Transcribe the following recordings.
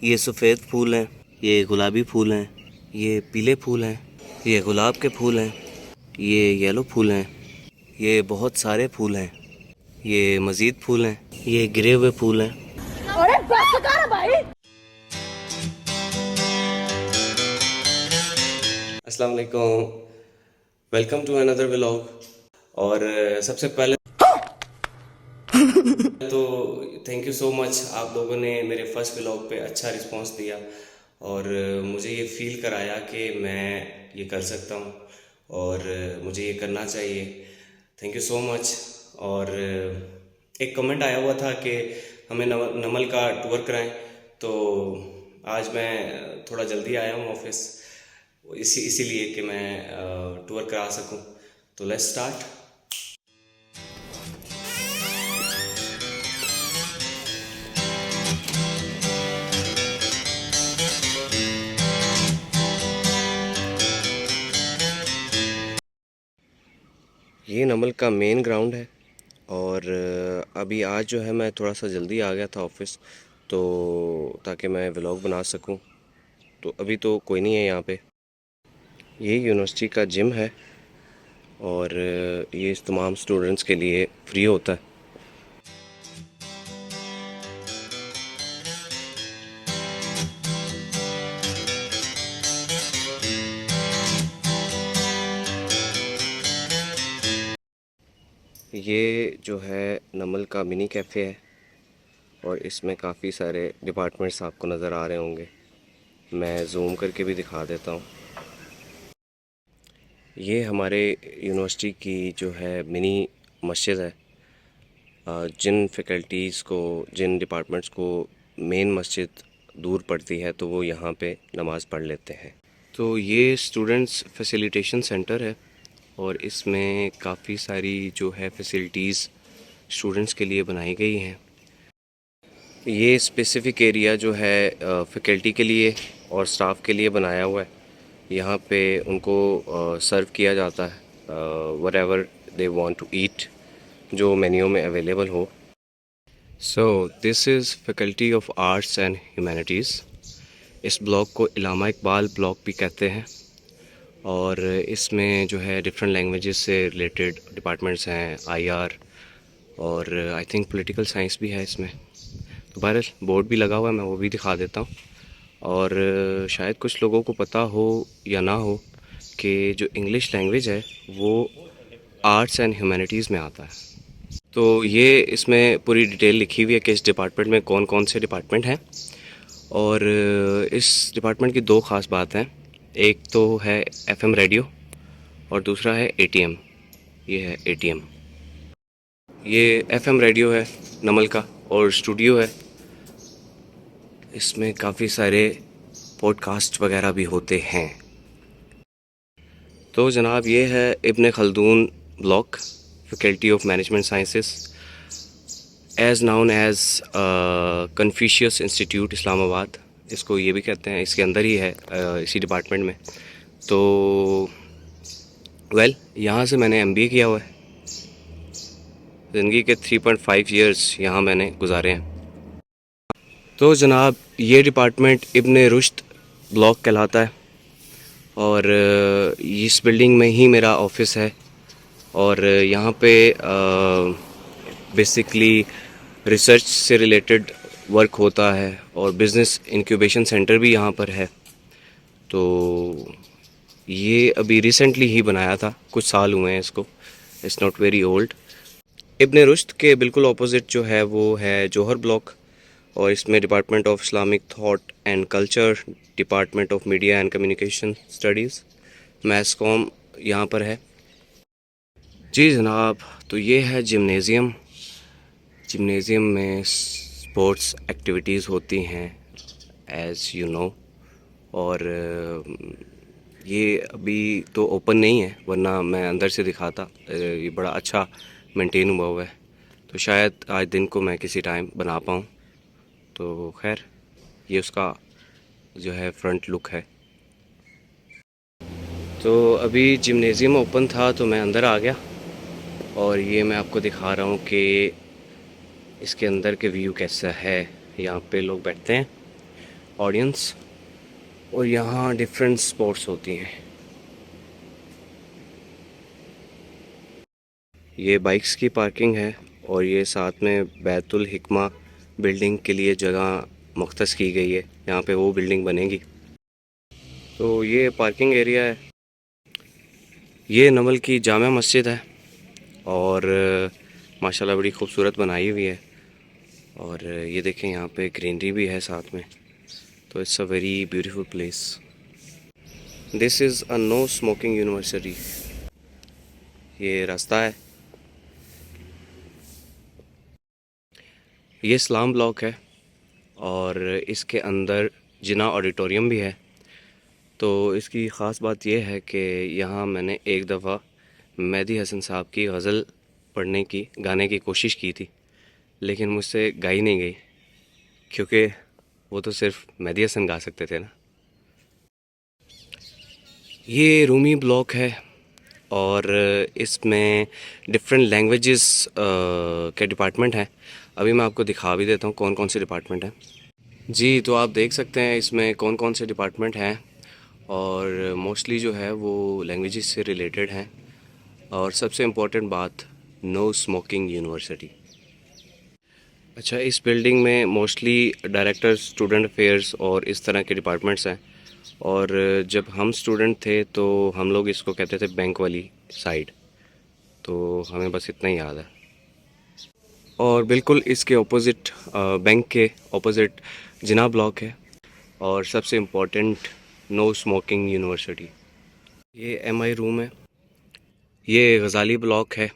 ये सफ़ेद फूल हैं, ये गुलाबी फूल हैं, ये पीले फूल हैं, ये गुलाब के फूल हैं, ये येलो फूल हैं, ये बहुत सारे फूल हैं, ये मज़ीद फूल हैं, ये गिरे हुए फूल हैं। अरे बस कर भाई। अस्सलाम वालेकुम, वेलकम टू अनदर व्लॉग। और सबसे पहले तो थैंक यू सो मच, आप लोगों ने मेरे फर्स्ट व्लॉग पे अच्छा रिस्पांस दिया और मुझे ये फील कराया कि मैं ये कर सकता हूँ और मुझे ये करना चाहिए। Thank you so much. और एक कमेंट आया हुआ था कि हमें नमल का टूर कराएं, तो आज मैं थोड़ा जल्दी आया हूँ ऑफिस, इसीलिए कि मैं टूर करा सकूँ। तो लेट्स स्टार्ट। ये नमल का मेन ग्राउंड है और अभी आज जो है मैं थोड़ा सा जल्दी आ गया था ऑफिस, तो ताकि मैं व्लॉग बना सकूं। तो अभी तो कोई नहीं है यहाँ पे। ये यूनिवर्सिटी का जिम है और ये तमाम स्टूडेंट्स के लिए फ्री होता है। ये जो है नमल का मिनी कैफ़े है और इसमें काफ़ी सारे डिपार्टमेंट्स आपको नज़र आ रहे होंगे। मैं जूम करके भी दिखा देता हूँ। ये हमारे यूनिवर्सिटी की जो है मिनी मस्जिद है। जिन फैकल्टीज़ को, जिन डिपार्टमेंट्स को मेन मस्जिद दूर पड़ती है तो वो यहाँ पे नमाज़ पढ़ लेते हैं। तो ये स्टूडेंट्स फैसिलिटेशन सेंटर है और इसमें काफ़ी सारी जो है फैसिलिटीज़ स्टूडेंट्स के लिए बनाई गई हैं। ये स्पेसिफ़िक एरिया जो है फैकल्टी के लिए और स्टाफ के लिए बनाया हुआ है। यहाँ पे उनको सर्व किया जाता है whatever they want to eat, जो मेन्यू में अवेलेबल हो। So this is faculty of arts and humanities. इस ब्लॉक को इलामा इकबाल ब्लॉक भी कहते हैं और इसमें जो है डिफरेंट लैंग्वेजेस से रिलेटेड डिपार्टमेंट्स हैं, आईआर और आई थिंक पॉलिटिकल साइंस भी है इसमें। तो बहरहाल बोर्ड भी लगा हुआ है, मैं वो भी दिखा देता हूँ। और शायद कुछ लोगों को पता हो या ना हो कि जो इंग्लिश लैंग्वेज है वो आर्ट्स एंड ह्यूमैनिटीज़ में आता है। तो ये इसमें पूरी डिटेल लिखी हुई है कि इस डिपार्टमेंट में कौन कौन से डिपार्टमेंट हैं। और इस डिपार्टमेंट की दो ख़ास बात हैं, एक तो है एफएम रेडियो और दूसरा है एटीएम। ये है एटीएम। ये एफएम रेडियो है नमल का और स्टूडियो है। इसमें काफ़ी सारे पॉडकास्ट वगैरह भी होते हैं। तो जनाब ये है Ibn Khaldun block, faculty of management sciences, as known as Confucius Institute Islamabad, इसको ये भी कहते हैं। इसके अंदर ही है इसी डिपार्टमेंट में। तो यहाँ से मैंने एमबीए किया हुआ है। ज़िंदगी के 3.5 इयर्स यहाँ मैंने गुजारे हैं। तो जनाब ये डिपार्टमेंट इब्न रुश्द ब्लॉक कहलाता है और इस बिल्डिंग में ही मेरा ऑफिस है और यहाँ पे बेसिकली रिसर्च से रिलेटेड वर्क होता है और बिज़नेस इंक्यूबेशन सेंटर भी यहाँ पर है। तो ये अभी रिसेंटली ही बनाया था, कुछ साल हुए हैं इसको, इट्स नॉट वेरी ओल्ड। इब्न रुश्द के बिल्कुल ऑपोजिट जो है वो है जौहर ब्लॉक और इसमें department of Islamic thought and culture, department of media and communication studies, mess com यहाँ पर है। जी जनाब, तो ये है जिम्नेज़ियम। जिम्नेज़ियम में स्पोर्ट्स एक्टिविटीज़ होती हैं एज़ यू नो। और ये अभी तो ओपन नहीं है, वरना मैं अंदर से दिखाता। ये बड़ा अच्छा मेंटेन हुआ है, तो शायद आज दिन को मैं किसी टाइम बना पाऊँ। तो खैर ये उसका जो है फ्रंट लुक है। तो अभी जिम्नेज़ियम ओपन था तो मैं अंदर आ गया और ये मैं आपको दिखा रहा हूँ कि इसके अंदर के व्यू कैसा है। यहाँ पे लोग बैठते हैं ऑडियंस, और यहाँ डिफरेंट स्पोर्ट्स होती हैं। ये बाइक्स की पार्किंग है और ये साथ में बैतुल हिकमा बिल्डिंग के लिए जगह मुख्तस की गई है, यहाँ पे वो बिल्डिंग बनेगी। तो ये पार्किंग एरिया है। ये नवल की जामा मस्जिद है और माशाल्लाह बड़ी खूबसूरत बनाई हुई है। और ये देखें यहाँ पे ग्रीनरी भी है साथ में, तो it's a very beautiful place. This is a no smoking university. ये रास्ता है। ये इस्लाम ब्लॉक है और इसके अंदर जिना ऑडिटोरियम भी है। तो इसकी ख़ास बात यह है कि यहाँ मैंने एक दफ़ा मेहदी हसन साहब की गज़ल गाने की कोशिश की थी, लेकिन मुझसे गाई नहीं गई क्योंकि वो तो सिर्फ मेहदी हसन गा सकते थे ना। ये रूमी ब्लॉक है और इसमें डिफरेंट लैंग्वेजेस के डिपार्टमेंट हैं। अभी मैं आपको दिखा भी देता हूँ कौन कौन से डिपार्टमेंट हैं। जी, तो आप देख सकते हैं इसमें कौन कौन से डिपार्टमेंट हैं और मोस्टली जो है वो लैंग्वेजेस से रिलेटेड हैं। और सबसे इम्पोर्टेंट बात, नो स्मोकिंग यूनिवर्सिटी। अच्छा, इस बिल्डिंग में मोस्टली डायरेक्टर स्टूडेंट अफेयर्स और इस तरह के डिपार्टमेंट्स हैं। और जब हम स्टूडेंट थे तो हम लोग इसको कहते थे बैंक वाली साइड, तो हमें बस इतना ही याद है। और बिल्कुल इसके ऑपोज़िट, बैंक के ऑपोज़िट जिना ब्लॉक है और सबसे इम्पोर्टेंट नो स्मोकिंग यूनिवर्सिटी। ये एमआई रूम है। ये गज़ाली ब्लॉक है।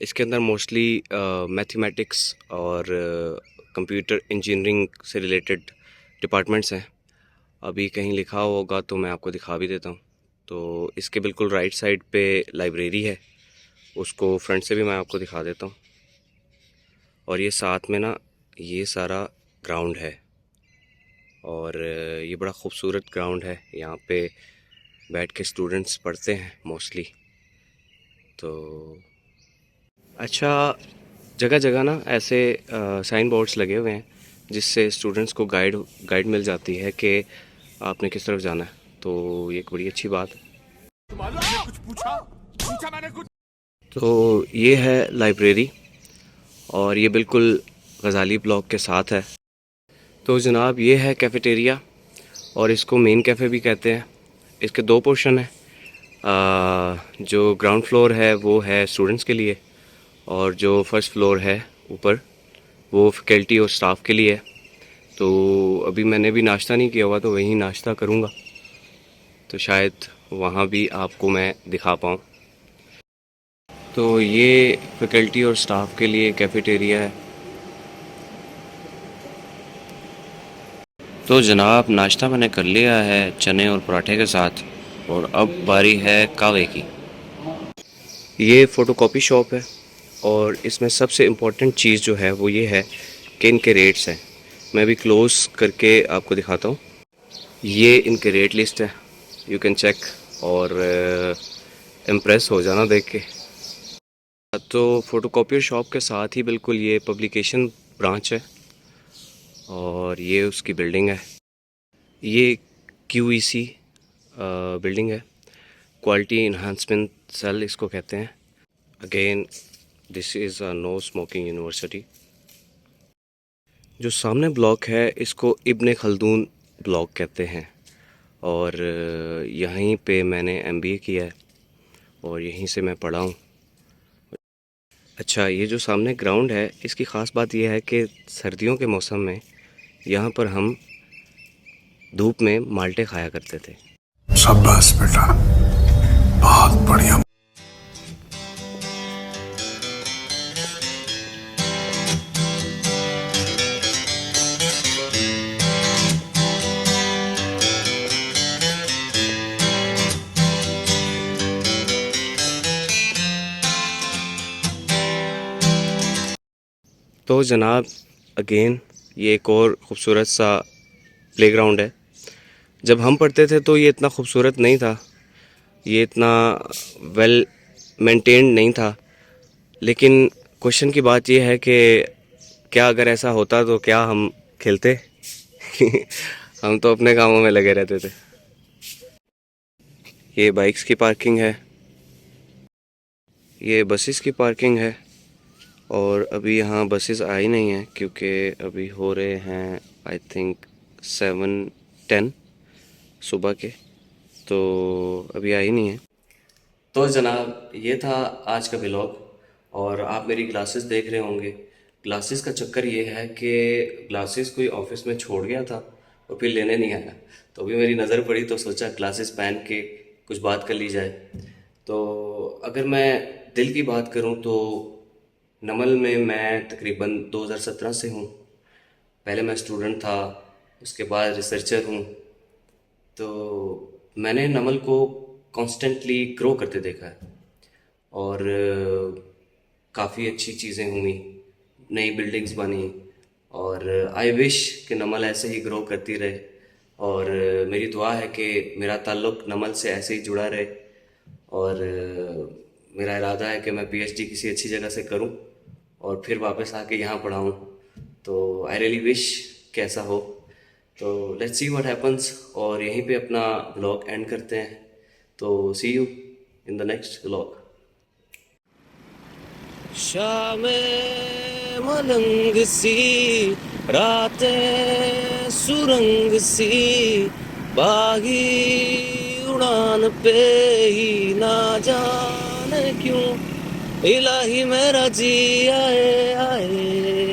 इसके अंदर मोस्टली मैथमेटिक्स और कंप्यूटर इंजीनियरिंग से रिलेटेड डिपार्टमेंट्स हैं। अभी कहीं लिखा होगा तो मैं आपको दिखा भी देता हूँ। तो इसके बिल्कुल राइट साइड पे लाइब्रेरी है, उसको फ्रंट से भी मैं आपको दिखा देता हूँ। और ये साथ में ना ये सारा ग्राउंड है और ये बड़ा ख़ूबसूरत ग्राउंड है। यहाँ पे बैठ के स्टूडेंट्स पढ़ते हैं मोस्टली। तो अच्छा, जगह जगह ना ऐसे साइन बोर्ड्स लगे हुए हैं जिससे स्टूडेंट्स को गाइड मिल जाती है कि आपने किस तरफ जाना है। तो ये एक बड़ी अच्छी बात है। कुछ पूछा मैंने कुछ। तो ये है लाइब्रेरी और ये बिल्कुल गज़ाली ब्लॉक के साथ है। तो जनाब ये है कैफ़ेटेरिया और इसको मेन कैफ़े भी कहते हैं। इसके दो पोर्शन हैं। जो ग्राउंड फ्लोर है वो है स्टूडेंट्स के लिए और जो फर्स्ट फ्लोर है ऊपर वो फैकल्टी और स्टाफ के लिए है। तो अभी मैंने भी नाश्ता नहीं किया हुआ तो वहीं नाश्ता करूँगा, तो शायद वहाँ भी आपको मैं दिखा पाऊँ। तो ये फैकल्टी और स्टाफ के लिए कैफ़ेटेरिया है। तो जनाब नाश्ता मैंने कर लिया है चने और पराठे के साथ और अब बारी है कावे की। ये फ़ोटोकॉपी शॉप है और इसमें सबसे इम्पोर्टेंट चीज़ जो है वो ये है कि इनके रेट्स हैं। मैं भी क्लोज़ करके आपको दिखाता हूँ। ये इनके रेट लिस्ट है, यू कैन चेक और इम्प्रेस हो जाना देख के। तो फ़ोटोकॉपियर शॉप के साथ ही बिल्कुल ये पब्लिकेशन ब्रांच है और ये उसकी बिल्डिंग है। ये QEC बिल्डिंग है, क्वालिटी इन्हांसमेंट सेल इसको कहते हैं। Again this is a no smoking university. जो सामने ब्लॉक है इसको इब्ने खल्दून ब्लॉक कहते हैं और यहीं पे मैंने MBA किया है और यहीं से मैं पढ़ा हूँ। अच्छा, ये जो सामने ग्राउंड है इसकी ख़ास बात यह है कि सर्दियों के मौसम में यहाँ पर हम धूप में माल्टे खाया करते थे। शाबाश बेटा, बहुत बढ़िया। तो जनाब अगेन ये एक और ख़ूबसूरत सा प्लेग्राउंड है। जब हम पढ़ते थे तो ये इतना खूबसूरत नहीं था, ये इतना वेल मेंटेन्ड नहीं था। लेकिन क्वेश्चन की बात ये है कि क्या अगर ऐसा होता तो क्या हम खेलते? हम तो अपने कामों में लगे रहते थे। ये बाइक्स की पार्किंग है, ये बसेस की पार्किंग है। और अभी यहाँ बसेस आई नहीं हैं क्योंकि अभी हो रहे हैं आई थिंक 7:10 सुबह के, तो अभी आई नहीं है। तो जनाब ये था आज का व्लॉग। और आप मेरी ग्लासेस देख रहे होंगे। ग्लासेस का चक्कर ये है कि ग्लासेस कोई ऑफिस में छोड़ गया था और फिर लेने नहीं आया, तो अभी मेरी नज़र पड़ी तो सोचा ग्लासेस पहन के कुछ बात कर ली जाए। तो अगर मैं दिल की बात करूं तो नमल में मैं तकरीबन 2017 से हूं। पहले मैं स्टूडेंट था, उसके बाद रिसर्चर हूं। तो मैंने नमल को कॉन्स्टेंटली ग्रो करते देखा है और काफ़ी अच्छी चीज़ें हुई, नई बिल्डिंग्स बनी। और आई विश कि नमल ऐसे ही ग्रो करती रहे। और मेरी दुआ है कि मेरा ताल्लुक़ नमल से ऐसे ही जुड़ा रहे। और मेरा इरादा है कि मैं पीएचडी किसी अच्छी जगह से करूं और फिर वापस आके यहाँ पढ़ाऊं। तो आई रियली विश कि ऐसा हो। तो लेट्स सी व्हाट हैपन्स, और यहीं पे अपना व्लॉग एंड करते हैं। तो see you in the next vlog. शामें मलंग सी, रातें सुरंग सी, बागी उड़ान पे ही ना जाने क्यों इलाही मेरा जी आए आए।